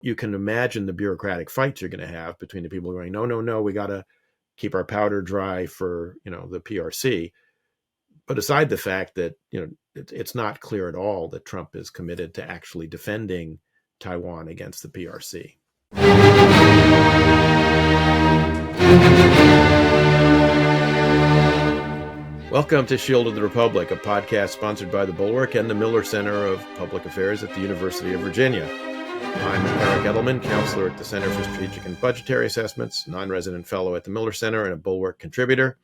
you can imagine the bureaucratic fights you're going to have between the people going, no, no, no, we got to keep our powder dry for, the PRC. But aside the fact that, it's not clear at all that Trump is committed to actually defending Taiwan against the PRC. Welcome to Shield of the Republic, a podcast sponsored by the Bulwark and the Miller Center of Public Affairs at the University of Virginia. I'm Eric Edelman, counselor at the Center for Strategic and Budgetary Assessments, non-resident fellow at the Miller Center, and a Bulwark contributor.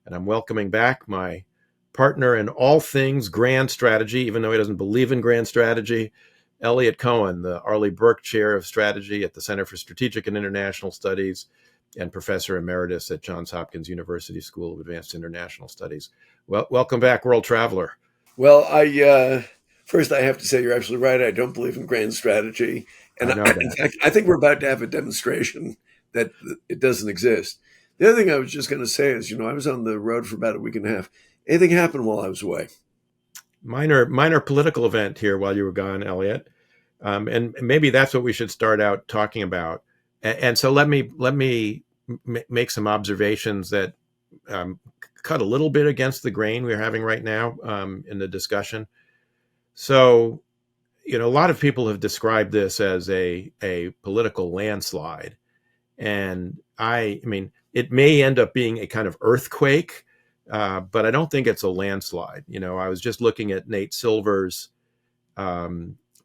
And I'm welcoming back my partner in all things grand strategy, even though he doesn't believe in grand strategy, Eliot Cohen, the Arleigh Burke Chair of Strategy at the Center for Strategic and International Studies and Professor Emeritus at Johns Hopkins University School of Advanced International Studies. Well, welcome back, world traveler. Well, first I have to say you're absolutely right. I don't believe in grand strategy. And in fact, I think we're about to have a demonstration that it doesn't exist. The other thing I was just going to say is, I was on the road for about a week and a half. Anything happened while I was away? Minor political event here while you were gone, Eliot. And maybe that's what we should start out talking about. And so let me make some observations that cut a little bit against the grain we're having right now in the discussion. So, a lot of people have described this as a political landslide. And I mean, it may end up being a kind of earthquake, but I don't think it's a landslide. I was just looking at Nate Silver's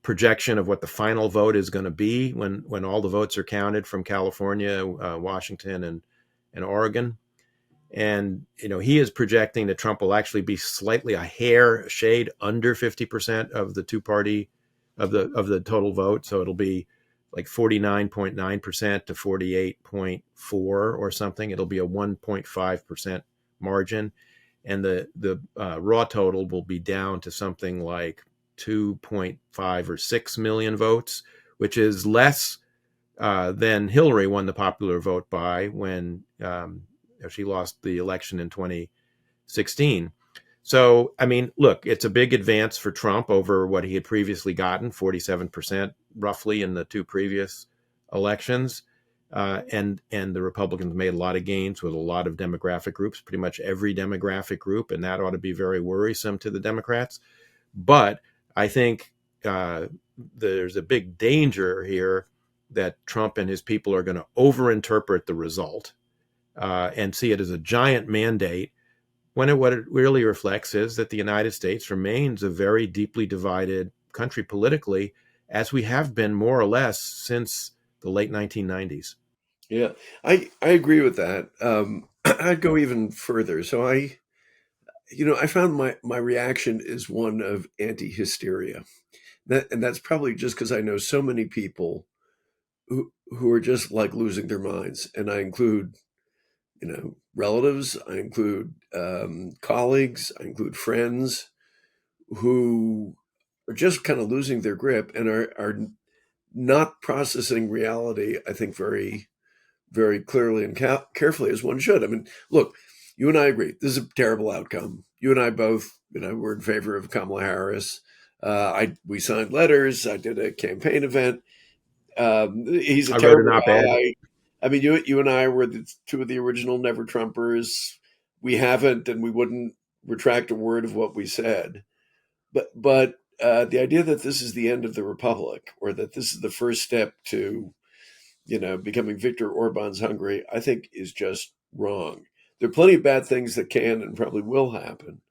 projection of what the final vote is going to be when all the votes are counted from California, Washington, and Oregon. And, he is projecting that Trump will actually be slightly a shade under 50% of the two-party of the total vote. So it'll be like 49.9% to 48.4 or something. It'll be a 1.5% margin. And the raw total will be down to something like 2.5 or 6 million votes, which is less than Hillary won the popular vote by when she lost the election in 2016. So, I mean, look, it's a big advance for Trump over what he had previously gotten, 47% roughly in the two previous elections. And the Republicans made a lot of gains with a lot of demographic groups, pretty much every demographic group, and that ought to be very worrisome to the Democrats. But I think there's a big danger here that Trump and his people are going to overinterpret the result and see it as a giant mandate, when what it really reflects is that the United States remains a very deeply divided country politically, as we have been more or less since the late 1990s. Yeah, I agree with that. I'd go even further. So I found my reaction is one of AntiH Hysteria. And that's probably just because I know so many people who are just like losing their minds. And I include, relatives, I include colleagues, I include friends who are just kind of losing their grip and are not processing reality, I think, very, very clearly and carefully as one should. I mean, look, you and I agree. This is a terrible outcome. You and I both, we're in favor of Kamala Harris. We signed letters. I did a campaign event. He's a terrible guy. I mean, you and I were two of the original Never Trumpers. We haven't, and we wouldn't retract a word of what we said. But the idea that this is the end of the republic, or that this is the first step to, becoming Viktor Orban's Hungary, I think is just wrong. There are plenty of bad things that can and probably will happen.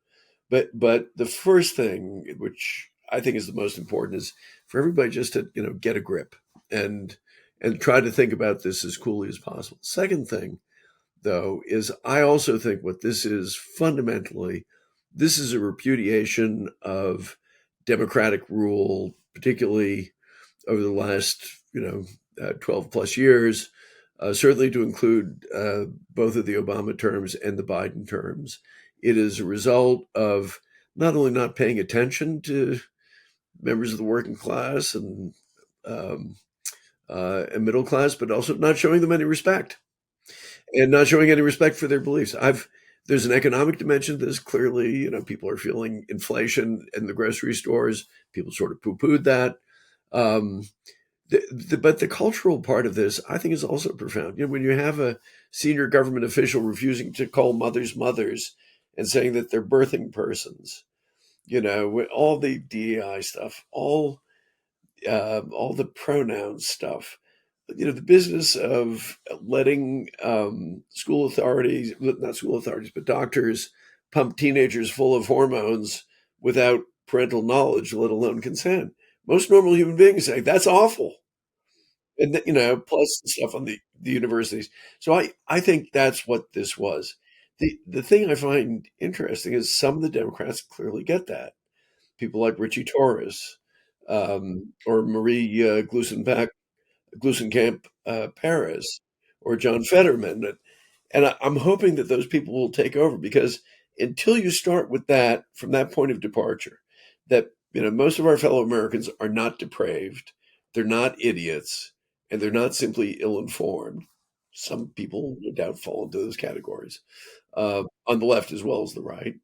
But the first thing, which I think is the most important, is for everybody just to, get a grip and try to think about this as coolly as possible. Second thing, though, is I also think what this is fundamentally, this is a repudiation of democratic rule, particularly over the last, 12 plus years, certainly to include both of the Obama terms and the Biden terms. It is a result of not only not paying attention to members of the working class and middle class, but also not showing them any respect and not showing any respect for their beliefs. There's an economic dimension to this. Clearly, people are feeling inflation in the grocery stores. People sort of poo-pooed that. But the cultural part of this, I think, is also profound. When you have a senior government official refusing to call mothers mothers and saying that they're birthing persons, with all the DEI stuff, all the pronoun stuff, the business of letting school authorities, not school authorities, but doctors pump teenagers full of hormones without parental knowledge, let alone consent. Most normal human beings say that's awful. And, plus the stuff on the universities. So I think that's what this was. The thing I find interesting is some of the Democrats clearly get that. People like Richie Torres, or Marie Glusenkamp Perez, or John Fetterman. And I'm hoping that those people will take over, because until you start with that, from that point of departure, that most of our fellow Americans are not depraved, they're not idiots, and they're not simply ill-informed. Some people, no doubt, fall into those categories, on the left as well as the right.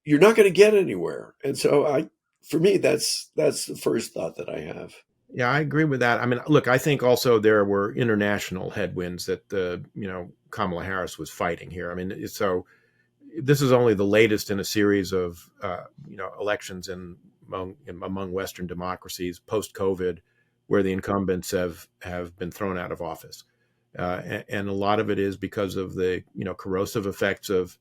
You're not going to get anywhere. And so for me, that's the first thought that I have. Yeah, I agree with that. I mean, look, I think also there were international headwinds that Kamala Harris was fighting here. I mean, so this is only the latest in a series of elections among Western democracies post COVID, where the incumbents have been thrown out of office, and a lot of it is because of the corrosive effects of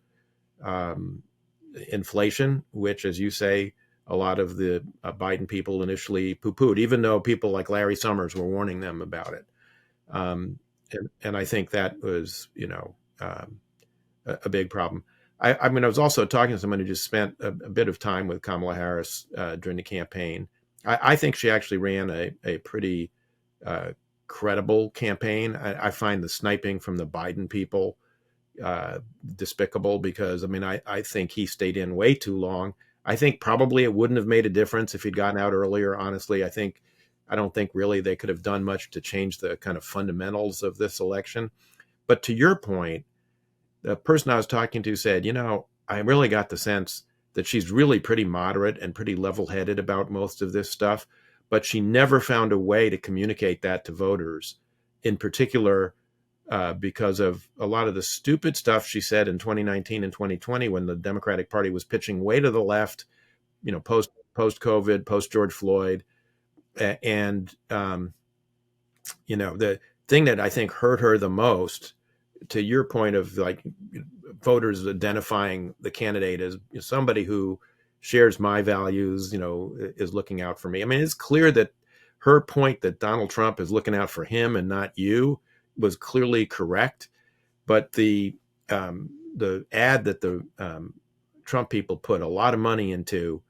inflation, which, as you say, a lot of the Biden people initially poo-pooed, even though people like Larry Summers were warning them about it. And I think that was, a big problem. I mean, I was also talking to someone who just spent a bit of time with Kamala Harris during the campaign. I think she actually ran a pretty credible campaign. I find the sniping from the Biden people despicable, because I mean, I think he stayed in way too long. I think probably it wouldn't have made a difference if he'd gotten out earlier. Honestly, I don't think really they could have done much to change the kind of fundamentals of this election. But to your point, the person I was talking to said, I really got the sense that she's really pretty moderate and pretty level-headed about most of this stuff, but she never found a way to communicate that to voters, in particular because of a lot of the stupid stuff she said in 2019 and 2020, when the Democratic Party was pitching way to the left, post COVID, post George Floyd, and the thing that I think hurt her the most, to your point of like voters identifying the candidate as somebody who shares my values, is looking out for me. I mean, it's clear that her point that Donald Trump is looking out for him and not you was clearly correct. But the ad that the Trump people put a lot of money into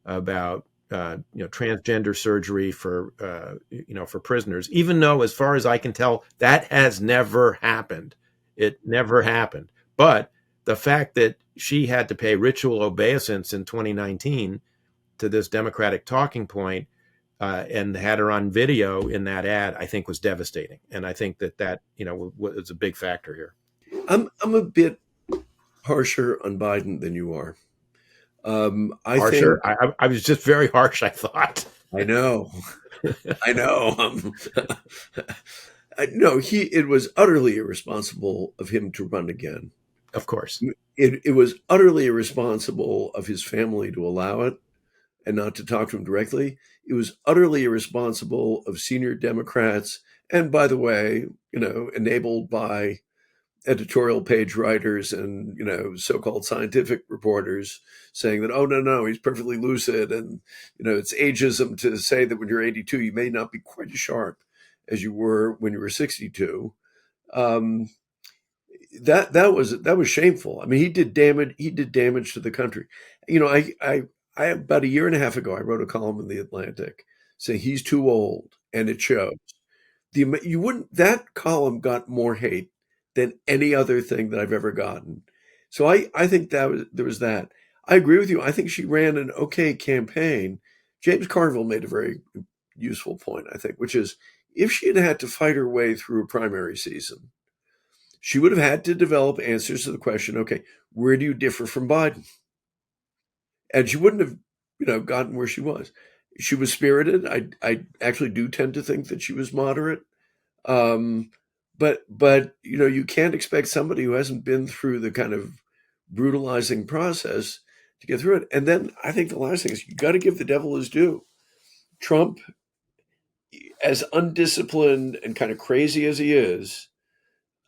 about transgender surgery for for prisoners, even though, as far as I can tell, that has never happened. It never happened. But the fact that she had to pay ritual obeisance in 2019 to this Democratic talking point, and had her on video in that ad, I think was devastating. And I think that was a big factor here. I'm a bit harsher on Biden than you are. I think Harsher? I was just very harsh, I thought. I know, I know. No, it was utterly irresponsible of him to run again. Of course. It was utterly irresponsible of his family to allow it and not to talk to him directly. It was utterly irresponsible of senior Democrats, and by the way, enabled by editorial page writers and so-called scientific reporters, saying that, oh, no, he's perfectly lucid, and it's ageism to say that when you're 82 you may not be quite as sharp as you were when you were 62. That was shameful. I mean, he did damage to the country. I about a year and a half ago I wrote a column in the Atlantic saying he's too old, and it shows. You wouldn't That column got more hate than any other thing that I've ever gotten. So I think there was that. I agree with you. I think she ran an okay campaign. James Carville made a very useful point, I think, which is, if she had had to fight her way through a primary season, she would have had to develop answers to the question, okay, where do you differ from Biden? And she wouldn't have, gotten where she was. She was spirited. I actually do tend to think that she was moderate. Um, but you can't expect somebody who hasn't been through the kind of brutalizing process to get through it. And then I think the last thing is you got to give the devil his due. Trump, as undisciplined and kind of crazy as he is,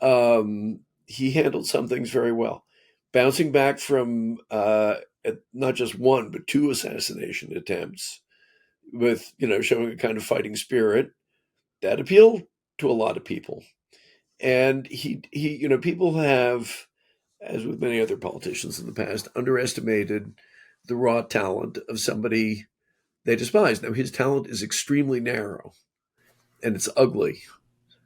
he handled some things very well. Bouncing back from not just one but two assassination attempts, with showing a kind of fighting spirit that appealed to a lot of people. And he people have, as with many other politicians in the past, underestimated the raw talent of somebody they despise. Now his talent is extremely narrow and it's ugly,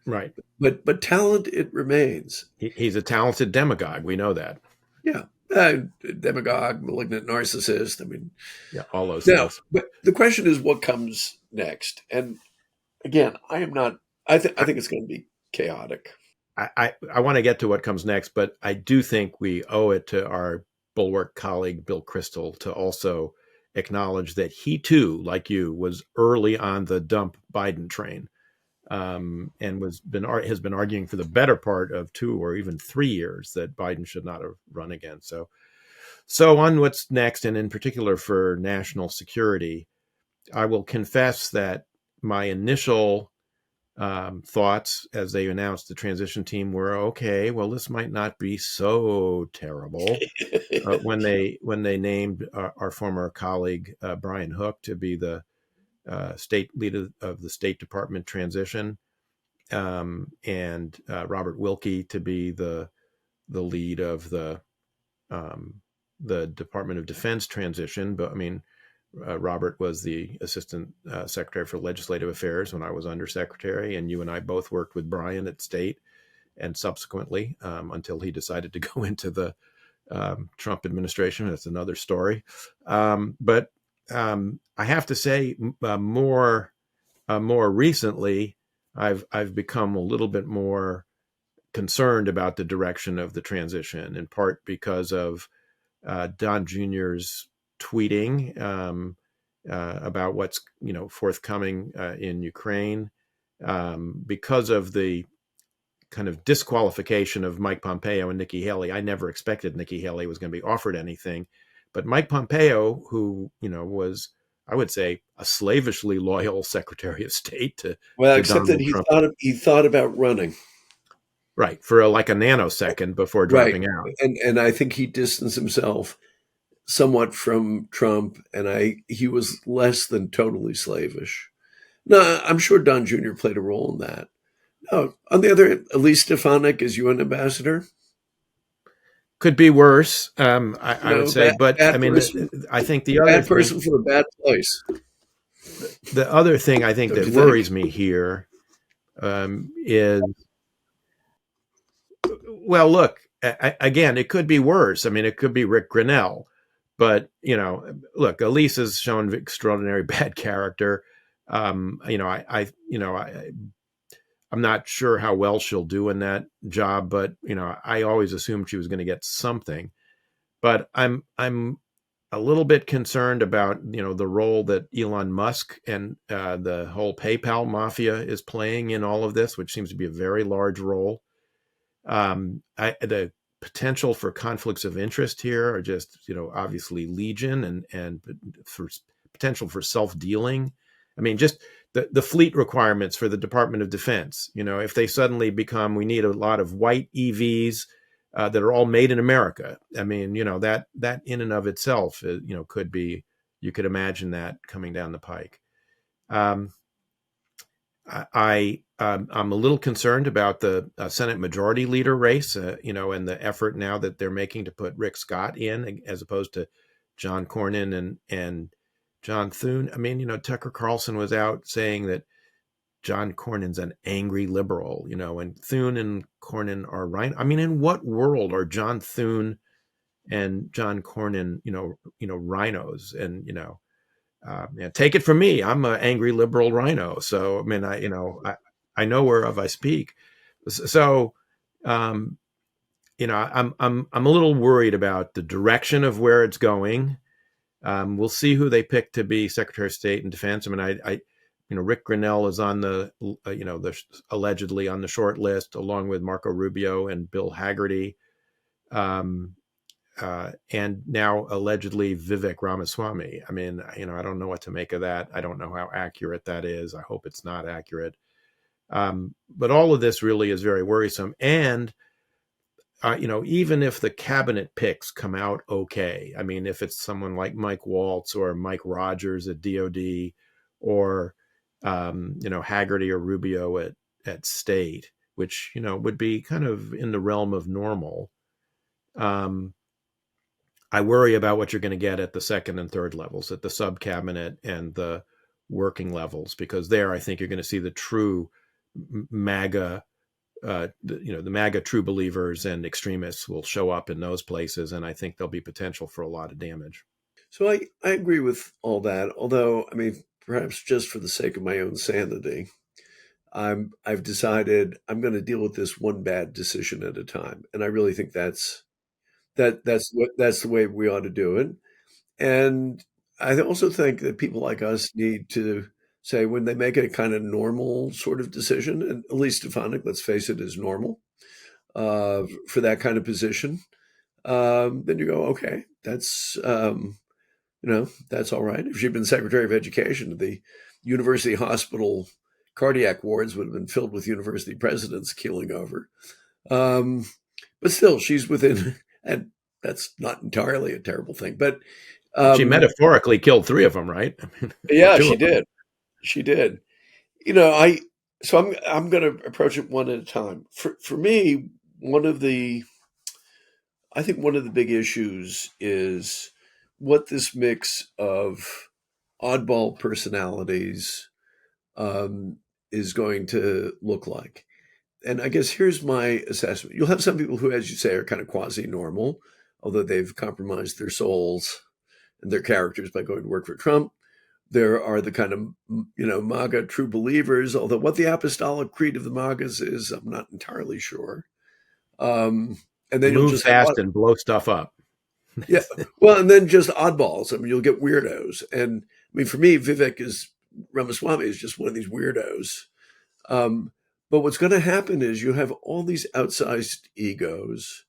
Right. but talent it remains. He's a talented demagogue. We know that. Yeah, demagogue, malignant narcissist. I mean, Yeah, all those now, things. but the question is, what comes next? And again, I am not. I think it's going to be chaotic. I want to get to what comes next, but I do think we owe it to our Bulwark colleague, Bill Kristol, to also acknowledge that he too, like you, was early on the dump Biden train, and has been arguing for the better part of 2 or even 3 years that Biden should not have run again. So on what's next, and in particular for national security, I will confess that my initial thoughts as they announced the transition team were, okay, well, this might not be so terrible. When they named our former colleague Brian Hook to be the state leader of the State Department transition, and Robert Wilkie to be the lead of the Department of Defense transition. But I mean, Robert was the Assistant Secretary for Legislative Affairs when I was Undersecretary, and you and I both worked with Brian at State, and subsequently until he decided to go into the Trump administration. That's another story. But I have to say, more recently, I've become a little bit more concerned about the direction of the transition, in part because of Don Jr.'s tweeting about what's forthcoming in Ukraine, because of the kind of disqualification of Mike Pompeo and Nikki Haley. I never expected Nikki Haley was going to be offered anything, but Mike Pompeo, who was, I would say, a slavishly loyal Secretary of State Well, to except that Donald Trump, he thought about running. right, for like a nanosecond before Right, dropping out. and I think he distanced himself somewhat from Trump, and he was less than totally slavish. No, I'm sure Don Jr. played a role in that. No, on the other hand, Elise Stefanik is UN ambassador. Could be worse, I would say, Bad, but I bad mean, person, I think the other bad thing, person for a bad place. I think Don't that you think? worries me here is, well, look, again, it could be worse. I mean, it could be Rick Grinnell, but look, Elise has shown extraordinary bad character. I'm not sure how well she'll do in that job, but I always assumed she was going to get something. But I'm a little bit concerned about the role that Elon Musk and the whole PayPal mafia is playing in all of this, which seems to be a very large role. The potential for conflicts of interest here are just obviously legion, and for potential for self-dealing. I mean, just the fleet requirements for the Department of Defense. If they suddenly become, we need a lot of white EVs that are all made in America. I mean, that in and of itself, could be, you could imagine that coming down the pike. I'm a little concerned about the Senate Majority Leader race, and the effort now that they're making to put Rick Scott in as opposed to John Cornyn and John Thune. I mean, Tucker Carlson was out saying that John Cornyn's an angry liberal, and Thune and Cornyn are right. I mean, in what world are John Thune and John Cornyn, rhinos? And take it from me, I'm an angry liberal rhino. So I mean, I know whereof I speak. So, I'm a little worried about the direction of where it's going. We'll see who they pick to be Secretary of State and Defense. I mean, Rick Grinnell is on allegedly on the short list, along with Marco Rubio and Bill Hagerty, and now allegedly Vivek Ramaswamy. I mean, I don't know what to make of that. I don't know how accurate that is. I hope it's not accurate. But all of this really is very worrisome. And even if the cabinet picks come out okay, I mean, if it's someone like Mike Waltz or Mike Rogers at DOD, or Haggerty or Rubio at State, which would be kind of in the realm of normal. I worry about what you're going to get at the second and third levels, at the sub cabinet and the working levels, because there I think you're going to see the true MAGA. The MAGA true believers and extremists will show up in those places, and I think there'll be potential for a lot of damage. So I agree with all that, although, I mean, perhaps just for the sake of my own sanity, I've decided I'm going to deal with this one bad decision at a time, and I really think that's the way we ought to do it. And I also think that people like us need to say, when they make a kind of normal sort of decision, and at least Stefanik, let's face it, is normal for that kind of position, then you go, okay, that's all right. If she'd been Secretary of Education, the university hospital cardiac wards would have been filled with university presidents keeling over. But still, she's within, and that's not entirely a terrible thing. But she metaphorically killed 3 of them, right? Yeah, she did. She did. I'm going to approach it one at a time. For me, I think one of the big issues is what this mix of oddball personalities is going to look like. And I guess here's my assessment. You'll have some people who, as you say, are kind of quasi-normal, although they've compromised their souls and their characters by going to work for Trump. There are the kind of, MAGA true believers, although what the apostolic creed of the MAGAs is, I'm not entirely sure. And then you'll just fast and blow stuff up. Yeah. Well, and then just oddballs. I mean, you'll get weirdos. And I mean, for me, Ramaswamy is just one of these weirdos. But what's going to happen is you have all these outsized egos,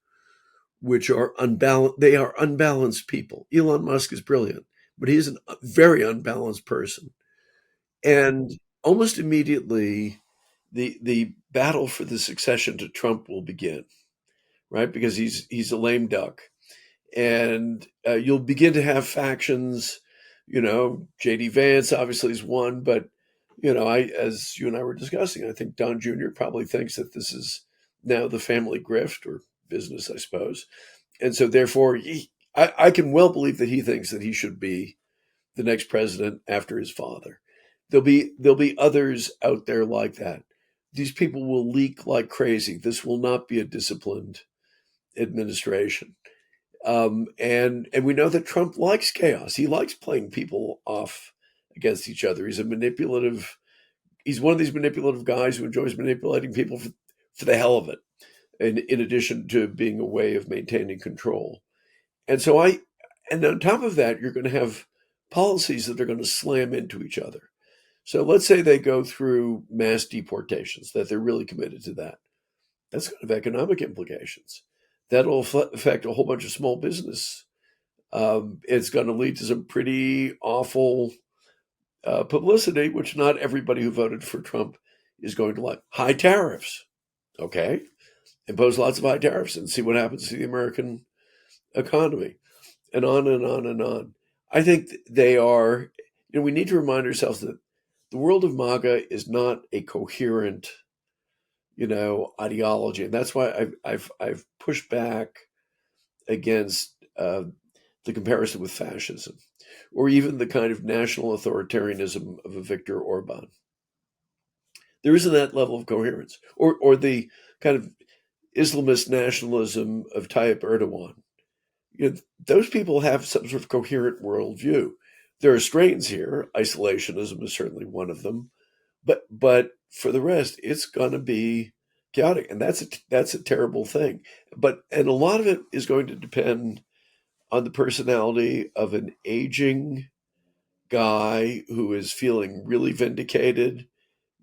which are unbalanced. They are unbalanced people. Elon Musk is brilliant, but he's a very unbalanced person. And almost immediately, the battle for the succession to Trump will begin, right? Because he's a lame duck. And you'll begin to have factions. J.D. Vance obviously is one, but as you and I were discussing, I think Don Jr. probably thinks that this is now the family grift or business, I suppose, and so therefore, I can well believe that he thinks that he should be the next president after his father. There'll be others out there like that. These people will leak like crazy. This will not be a disciplined administration. And we know that Trump likes chaos. He likes playing people off against each other. He's one of these manipulative guys who enjoys manipulating people for the hell of it, and in addition to being a way of maintaining control. And on top of that, you're going to have policies that are going to slam into each other. So let's say they go through mass deportations, that they're really committed to that. That's going to have economic implications. That'll affect a whole bunch of small business. It's going to lead to some pretty awful publicity, which not everybody who voted for Trump is going to like. High tariffs. Okay. Impose lots of high tariffs and see what happens to the American economy, and on and on and on. I think they are, we need to remind ourselves that the world of MAGA is not a coherent ideology, and that's why I've pushed back against the comparison with fascism, or even the kind of national authoritarianism of a Viktor Orban. There isn't that level of coherence, or the kind of Islamist nationalism of Tayyip Erdogan. Those people have some sort of coherent worldview. There are strains here. Isolationism is certainly one of them, but for the rest, it's going to be chaotic, and that's a terrible thing. And a lot of it is going to depend on the personality of an aging guy who is feeling really vindicated,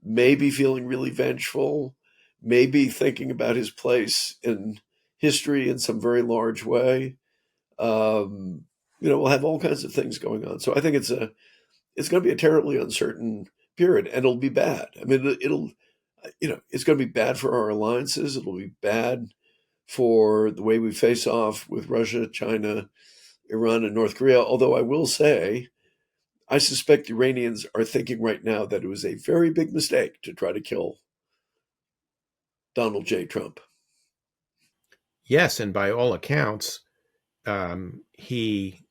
maybe feeling really vengeful, maybe thinking about his place in history in some very large way. Um, we'll have all kinds of things going on. So I think it's going to be a terribly uncertain period, and it'll be bad. I mean, it'll it's going to be bad for our alliances. It'll be bad for the way we face off with Russia, China, Iran, and North Korea. Although I will say, I suspect the Iranians are thinking right now that it was a very big mistake to try to kill Donald J. Trump. Yes, and by all accounts, he,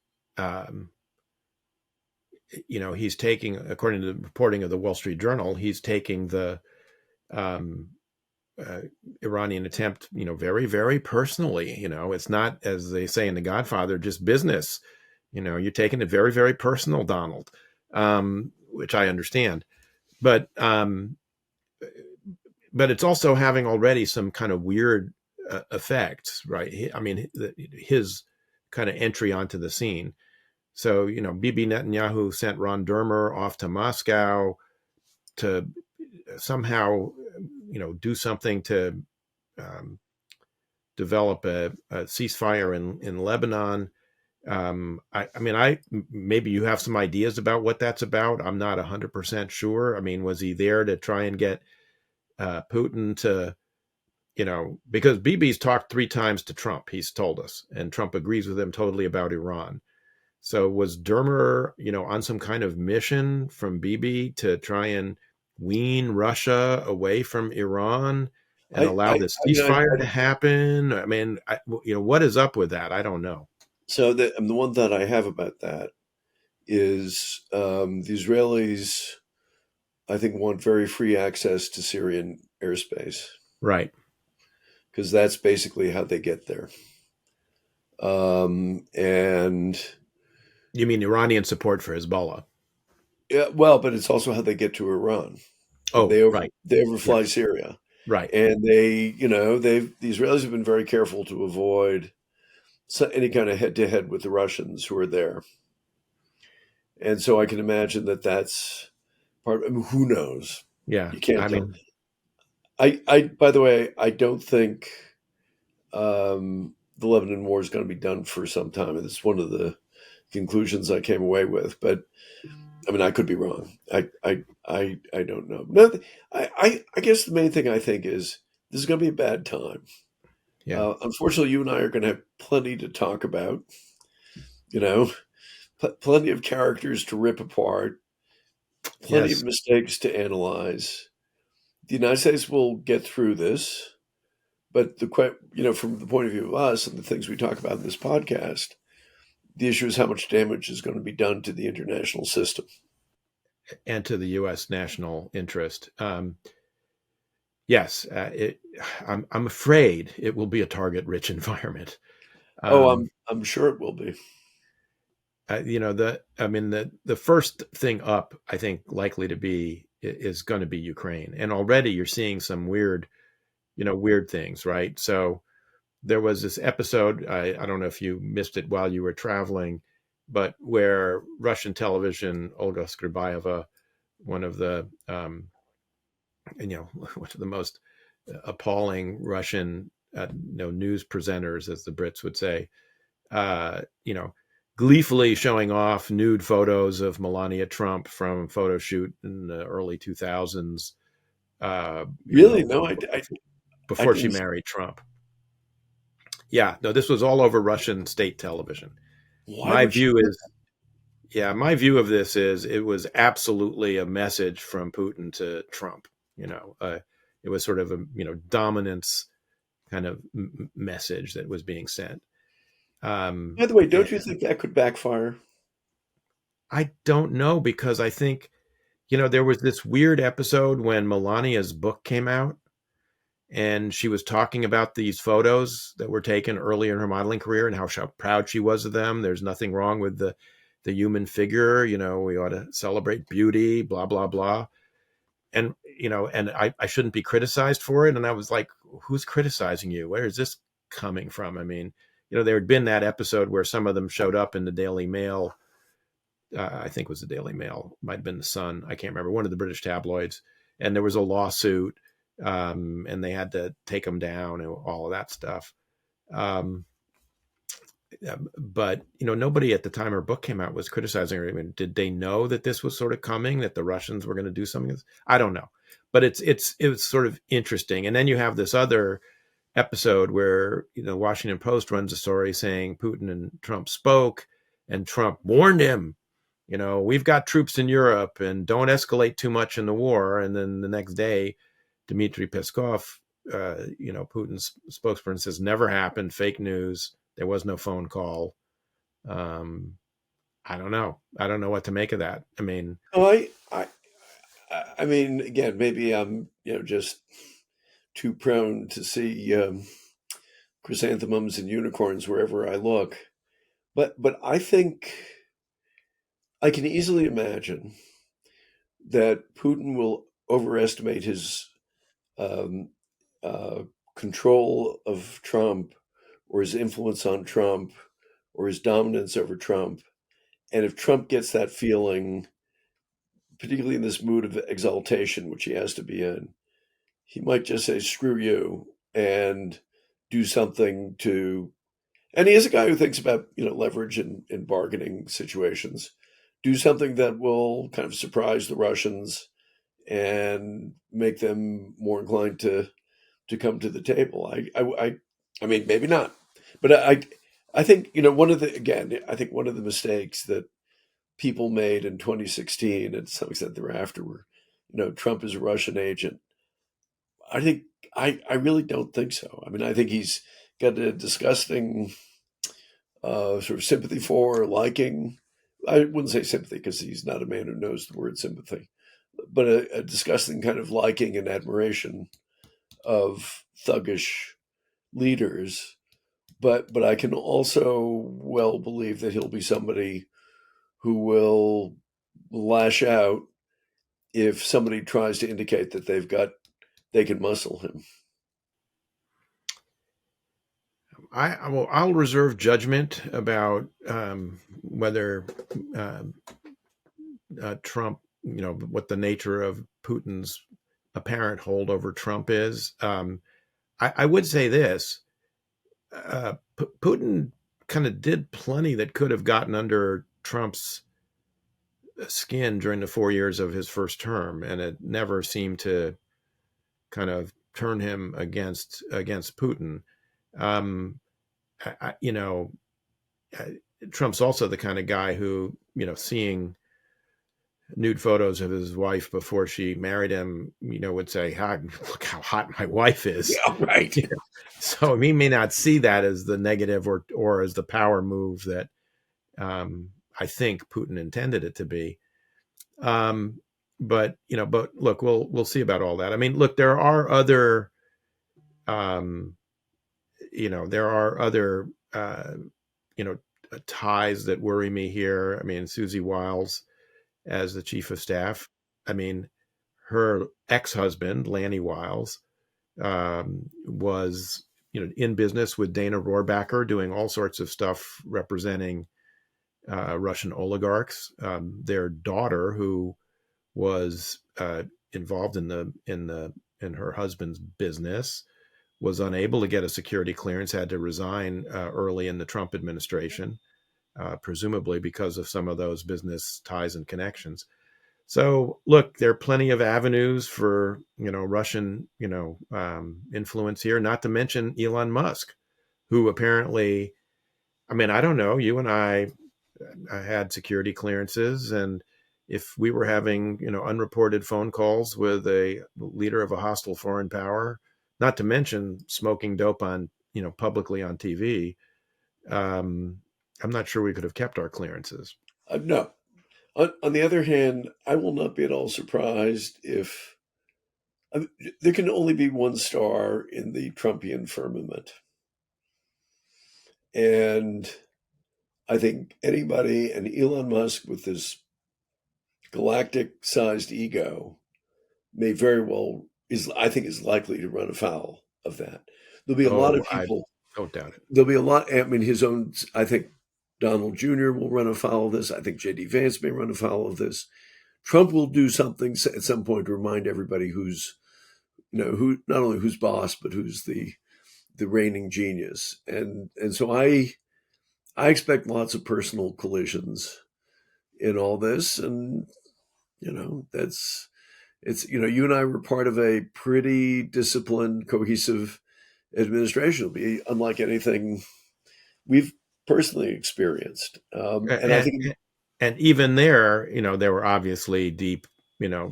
he's taking, according to the reporting of the Wall Street Journal, he's taking the um, Iranian attempt, very, very personally. It's not, as they say in The Godfather, just business. You're taking it very, very personal, Donald, which I understand. But it's also having already some kind of weird effects, right? I mean, his kind of entry onto the scene. So, Bibi Netanyahu sent Ron Dermer off to Moscow to somehow, do something to develop a ceasefire in Lebanon. Maybe you have some ideas about what that's about. I'm not 100% sure. I mean, was he there to try and get Putin to, because Bibi's talked 3 times to Trump, he's told us, and Trump agrees with him totally about Iran. So was Dermer, on some kind of mission from Bibi to try and wean Russia away from Iran and allow the ceasefire to happen? I mean, what is up with that? I don't know. So the one thought I have about that is the Israelis, I think, want very free access to Syrian airspace. Right. Because that's basically how they get there. And you mean Iranian support for Hezbollah? Yeah, well, but it's also how they get to Iran. Oh, right. They overfly Syria. Right. And the Israelis have been very careful to avoid any kind of head-to-head with the Russians who are there. And so I can imagine that that's part of, who knows? Yeah. You can't tell. I by the way, I don't think the Lebanon war is going to be done for some time. It's one of the conclusions I came away with, but I mean, I could be wrong. I don't know. No, I guess the main thing I think is this is going to be a bad time. Yeah. Unfortunately, you and I are going to have plenty to talk about. Plenty of characters to rip apart. Plenty of mistakes to analyze. The United States will get through this, but from the point of view of us and the things we talk about in this podcast, the issue is how much damage is going to be done to the international system and to the U.S. national interest. Yes, I'm afraid it will be a target-rich environment. I'm sure it will be. The first thing up, I think, likely to be is going to be Ukraine, and already you're seeing some weird things, right? So there was this episode, I don't know if you missed it while you were traveling, but where Russian television, Olga Skribayeva, one of the one of the most appalling Russian news presenters, as the Brits would say, gleefully showing off nude photos of Melania Trump from a photo shoot in the early 2000s. Really? Before she married Trump. Yeah, no, this was all over Russian state television. My view of this is it was absolutely a message from Putin to Trump. It was sort of a dominance kind of message that was being sent. By the way, don't you think that could backfire? I don't know, because I think, there was this weird episode when Melania's book came out, and she was talking about these photos that were taken early in her modeling career and how proud she was of them. There's nothing wrong with the human figure. We ought to celebrate beauty, blah, blah, blah. And, and I shouldn't be criticized for it. And I was like, who's criticizing you? Where is this coming from? I mean, there had been that episode where some of them showed up in the Daily Mail. I think it was the Daily Mail, might have been the Sun. I can't remember, one of the British tabloids. And there was a lawsuit, and they had to take them down and all of that stuff. But nobody at the time her book came out was criticizing her. I mean, did they know that this was sort of coming, that the Russians were going to do something? I don't know, but it was sort of interesting. And then you have this other episode where Washington Post runs a story saying Putin and Trump spoke, and Trump warned him, we've got troops in Europe and don't escalate too much in the war. And then the next day, Dmitry Peskov, Putin's spokesperson, says never happened, fake news. There was no phone call. I don't know. I don't know what to make of that. I mean, I mean, again, maybe I'm just too prone to see chrysanthemums and unicorns wherever I look, but I think I can easily imagine that Putin will overestimate his control of Trump, or his influence on Trump, or his dominance over Trump. And if Trump gets that feeling, particularly in this mood of exaltation, which he has to be in, he might just say, screw you, and do something to, and he is a guy who thinks about, leverage in bargaining situations, do something that will kind of surprise the Russians and make them more inclined to come to the table. I mean, maybe not, but I think I think one of the mistakes that people made in 2016, and to some extent thereafter, were, Trump is a Russian agent. I think I really don't think so. I mean, I think he's got a disgusting sort of sympathy for, liking. I wouldn't say sympathy because he's not a man who knows the word sympathy, but a disgusting kind of liking and admiration of thuggish leaders. But I can also well believe that he'll be somebody who will lash out if somebody tries to indicate that they can muscle him. I'll reserve judgment about whether Trump, what the nature of Putin's apparent hold over Trump is. I would say this: Putin kind of did plenty that could have gotten under Trump's skin during the 4 years of his first term, and it never seemed to kind of turn him against Putin. I, Trump's also the kind of guy who, seeing nude photos of his wife before she married him, would say, look how hot my wife is. Yeah, right. So he may not see that as the negative or as the power move that I think Putin intended it to be. But look, we'll see about all that. I mean, look, there are other, ties that worry me here. I mean, Susie Wiles as the chief of staff. I mean, her ex-husband, Lanny Wiles, was, in business with Dana Rohrabacher, doing all sorts of stuff representing Russian oligarchs. Their daughter, who was involved in her husband's business, was unable to get a security clearance, had to resign early in the Trump administration, presumably because of some of those business ties and connections. So, look, there are plenty of avenues for Russian influence here. Not to mention Elon Musk, who apparently, I mean, I don't know. You and I had security clearances, and if we were having unreported phone calls with a leader of a hostile foreign power, not to mention smoking dope on publicly on TV, I'm not sure we could have kept our clearances. No. On the other hand, I will not be at all surprised if there can only be one star in the Trumpian firmament. And I think anybody, and Elon Musk with his galactic sized ego, may very well, I think is likely to run afoul of that. There'll be a lot Oh, of people. Don't doubt it. There'll be a lot. I mean, his own. I think Donald Jr. will run afoul of this. I think J.D. Vance may run afoul of this. Trump will do something at some point to remind everybody who's, who not only who's boss, but who's the reigning genius. And so I expect lots of personal collisions in all this, and you and I were part of a pretty disciplined, cohesive administration. It'll be unlike anything we've personally experienced. And I think, And even there, there were obviously deep,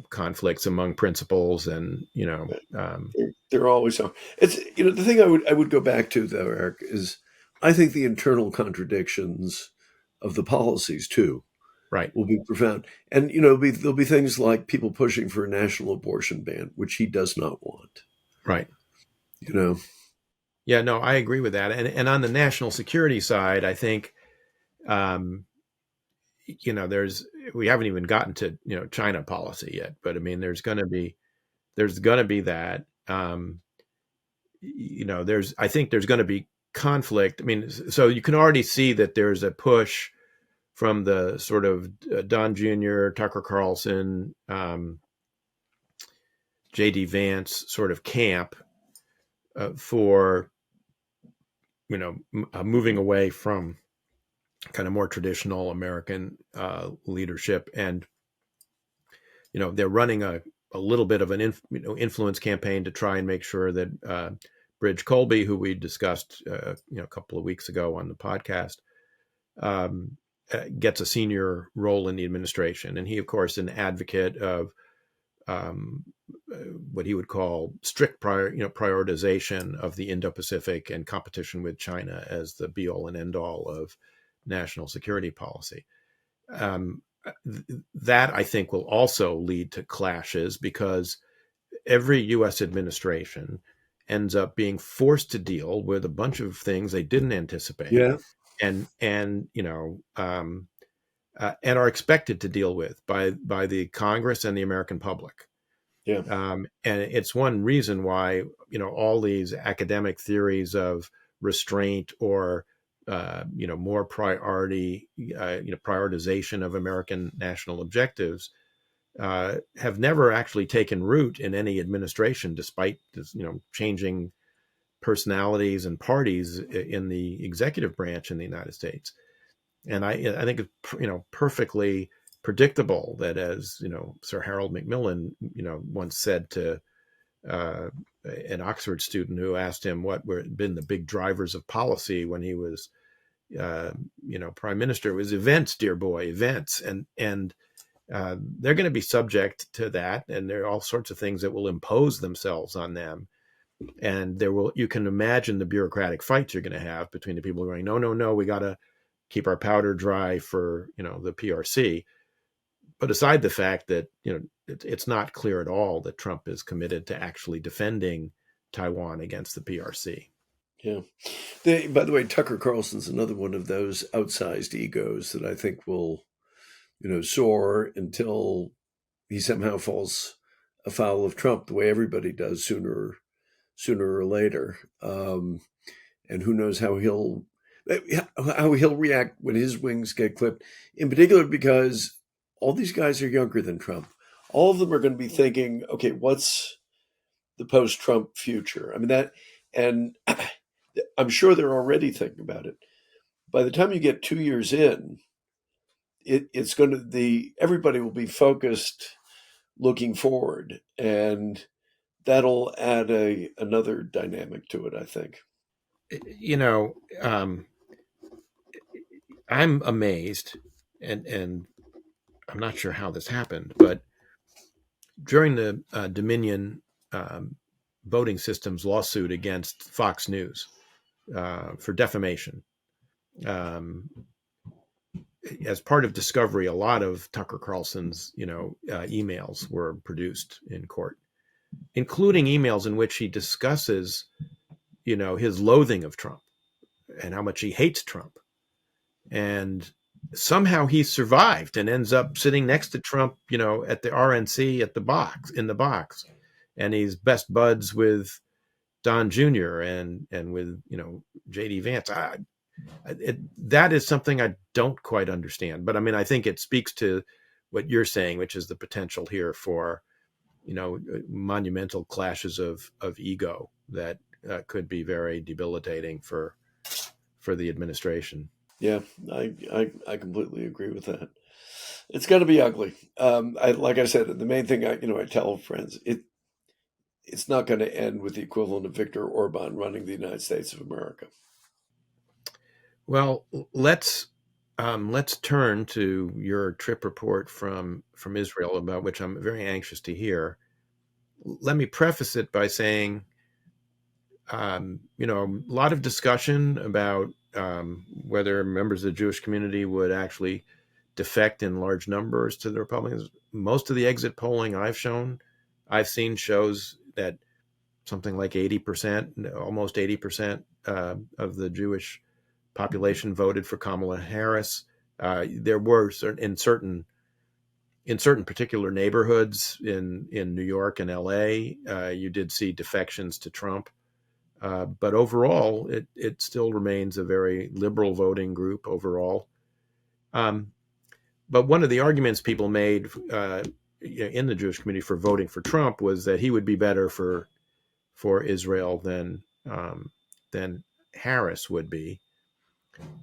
conflicts among principals, and there always are. It's the thing I would go back to though, Eric, is I think the internal contradictions of the policies too right, will be profound. And there'll be things like people pushing for a national abortion ban, which he does not want. right. You Yeah, no, I agree with that. And on the national security side, I think, we haven't even gotten to China policy yet, but I mean, there's going to be that. I think there's going to be conflict. I mean, so you can already see that there's a push from the sort of Don Jr., Tucker Carlson, J.D. Vance sort of camp for moving away from kind of more traditional American leadership, and they're running a little bit of an influence campaign to try and make sure that Bridge Colby, who we discussed a couple of weeks ago on the podcast, gets a senior role in the administration, and he, of course, an advocate of what he would call strict prioritization of the Indo-Pacific and competition with China as the be-all and end-all of national security policy. That, I think, will also lead to clashes, because every U.S. administration ends up being forced to deal with a bunch of things they didn't anticipate, Yeah. and are expected to deal with by the Congress and the American public. Yeah. And it's one reason why all these academic theories of restraint or more prioritization of American national objectives have never actually taken root in any administration, despite changing personalities and parties in the executive branch in the United States. And I think it's perfectly predictable that, as Sir Harold Macmillan once said to an Oxford student who asked him what were been the big drivers of policy when he was prime minister, it was events, dear boy, events, and they're going to be subject to that, and there are all sorts of things that will impose themselves on them. And you can imagine the bureaucratic fights you're going to have between the people going, no, we got to keep our powder dry for, the PRC. But aside the fact that, it's not clear at all that Trump is committed to actually defending Taiwan against the PRC. Yeah. By the way, Tucker Carlson's another one of those outsized egos that I think will, soar until he somehow falls afoul of Trump, the way everybody does sooner or later. And who knows how he'll react when his wings get clipped, in particular because all these guys are younger than Trump. All of them are going to be thinking, okay, what's the post-Trump future? I mean, and I'm sure they're already thinking about it. By the time you get 2 years in, it's going to everybody will be focused looking forward, and that'll add another dynamic to it, I think. I'm amazed, and I'm not sure how this happened, but during the Dominion voting systems lawsuit against Fox News for defamation, as part of discovery, a lot of Tucker Carlson's emails were produced in court, including emails in which he discusses his loathing of Trump and how much he hates Trump. And somehow he survived and ends up sitting next to Trump, at the RNC in the box. And he's best buds with Don Jr. and with J.D. Vance. That is something I don't quite understand. But I mean, I think it speaks to what you're saying, which is the potential here for monumental clashes of ego that could be very debilitating for the administration. Yeah, I completely agree with that. It's going to be ugly. Like I said, the main thing I tell friends, it's not going to end with the equivalent of Viktor Orban running the United States of America. Well, let's turn to your trip report from Israel, about which I'm very anxious to hear. Let me preface it by saying, a lot of discussion about whether members of the Jewish community would actually defect in large numbers to the Republicans. Most of the exit polling I've seen shows that something like 80%, almost 80% of the Jewish population voted for Kamala Harris. There were in certain particular neighborhoods in New York and LA, you did see defections to Trump. But overall, it still remains a very liberal voting group overall. But one of the arguments people made in the Jewish community for voting for Trump was that he would be better for Israel than Harris would be.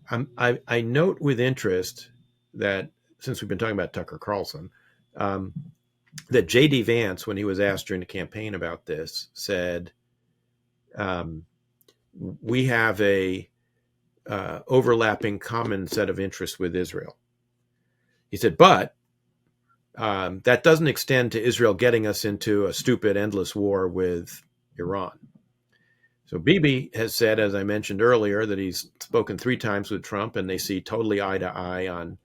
I note with interest that, since we've been talking about Tucker Carlson, that J.D. Vance, when he was asked during the campaign about this, said, we have a overlapping common set of interests with Israel. He said, but that doesn't extend to Israel getting us into a stupid, endless war with Iran. So Bibi has said, as I mentioned earlier, that he's spoken 3 times with Trump, and they see totally eye to eye on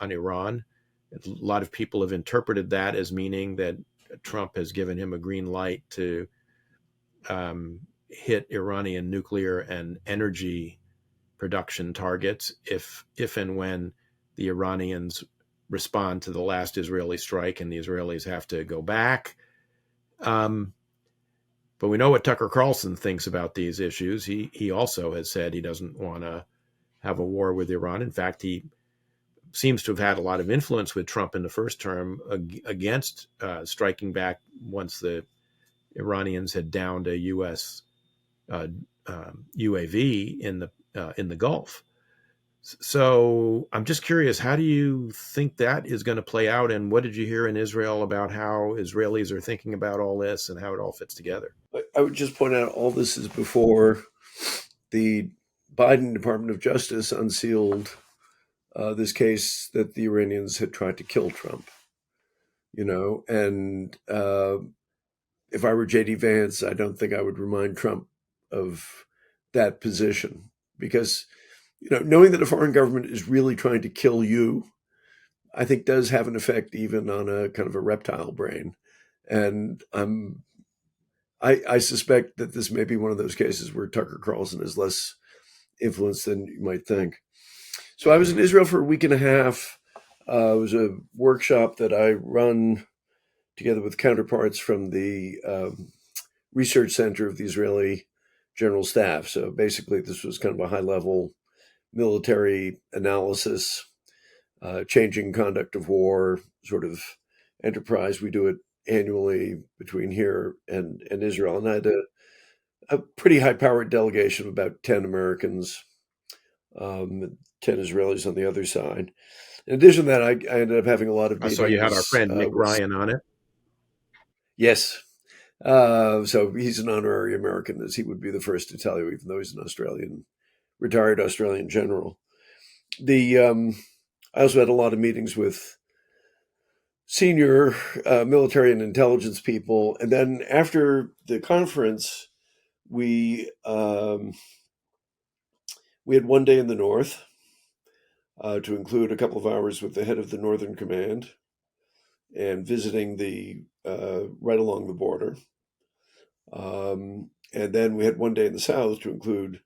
Iran. A lot of people have interpreted that as meaning that Trump has given him a green light to hit Iranian nuclear and energy production targets if and when the Iranians respond to the last Israeli strike and the Israelis have to go back. But we know what Tucker Carlson thinks about these issues. He also has said he doesn't want to have a war with Iran. In fact, he seems to have had a lot of influence with Trump in the first term against striking back once the Iranians had downed a U.S. UAV in the Gulf. So I'm just curious, how do you think that is going to play out? And what did you hear in Israel about how Israelis are thinking about all this and how it all fits together? I would just point out all this is before the Biden Department of Justice unsealed this case that the Iranians had tried to kill Trump. And if I were J.D. Vance, I don't think I would remind Trump of that position, because knowing that a foreign government is really trying to kill you, I think does have an effect even on a kind of a reptile brain. And I suspect that this may be one of those cases where Tucker Carlson is less influenced than you might think. So I was in Israel for a week and a half. It was a workshop that I run together with counterparts from the research center of the Israeli General Staff. So basically, this was kind of a high-level military analysis, changing conduct of war sort of enterprise. We do it annually between here and Israel. And I had a pretty high-powered delegation of about 10 Americans, 10 Israelis on the other side. In addition to that, I ended up having a lot of I meetings. saw you had our friend Nick Ryan on it. Yes. So he's an honorary American, as he would be the first to tell you, even though he's an retired Australian general. I also had a lot of meetings with senior military and intelligence people. And then after the conference, we had one day in the north to include a couple of hours with the head of the Northern Command and visiting the right along the border. And then we had one day in the south to include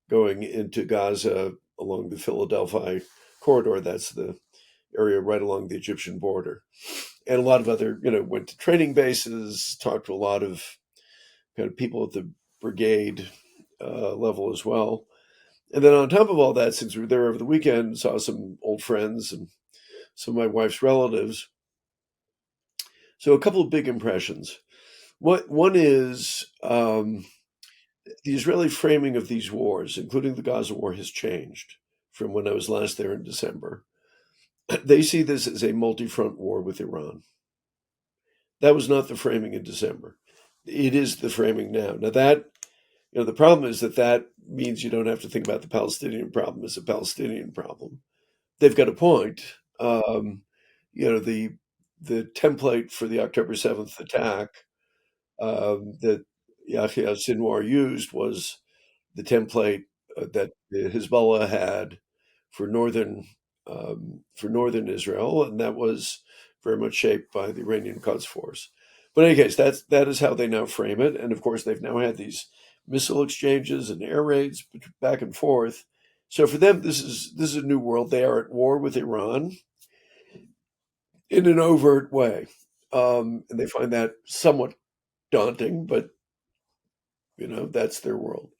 going into Gaza along the Philadelphia corridor. That's the area right along the Egyptian border. And a lot of other, went to training bases, talked to a lot of kind of people at the brigade level as well. And then on top of all that, since we were there over the weekend, saw some old friends and some of my wife's relatives. So a couple of big impressions. One is the Israeli framing of these wars, including the Gaza war, has changed from when I was last there in December. They see this as a multi-front war with Iran. That was not the framing in December. It is the framing now. Now that, the problem is that means you don't have to think about the Palestinian problem as a Palestinian problem. They've got a point. The template for the October 7th attack that Yahya Sinwar used was the template that Hezbollah had for northern Israel, and that was very much shaped by the Iranian Quds Force. But in any case, that is how they now frame it, and of course they've now had these missile exchanges and air raids back and forth. So for them, this is a new world. They are at war with Iran in an overt way, and they find that somewhat daunting, but that's their world.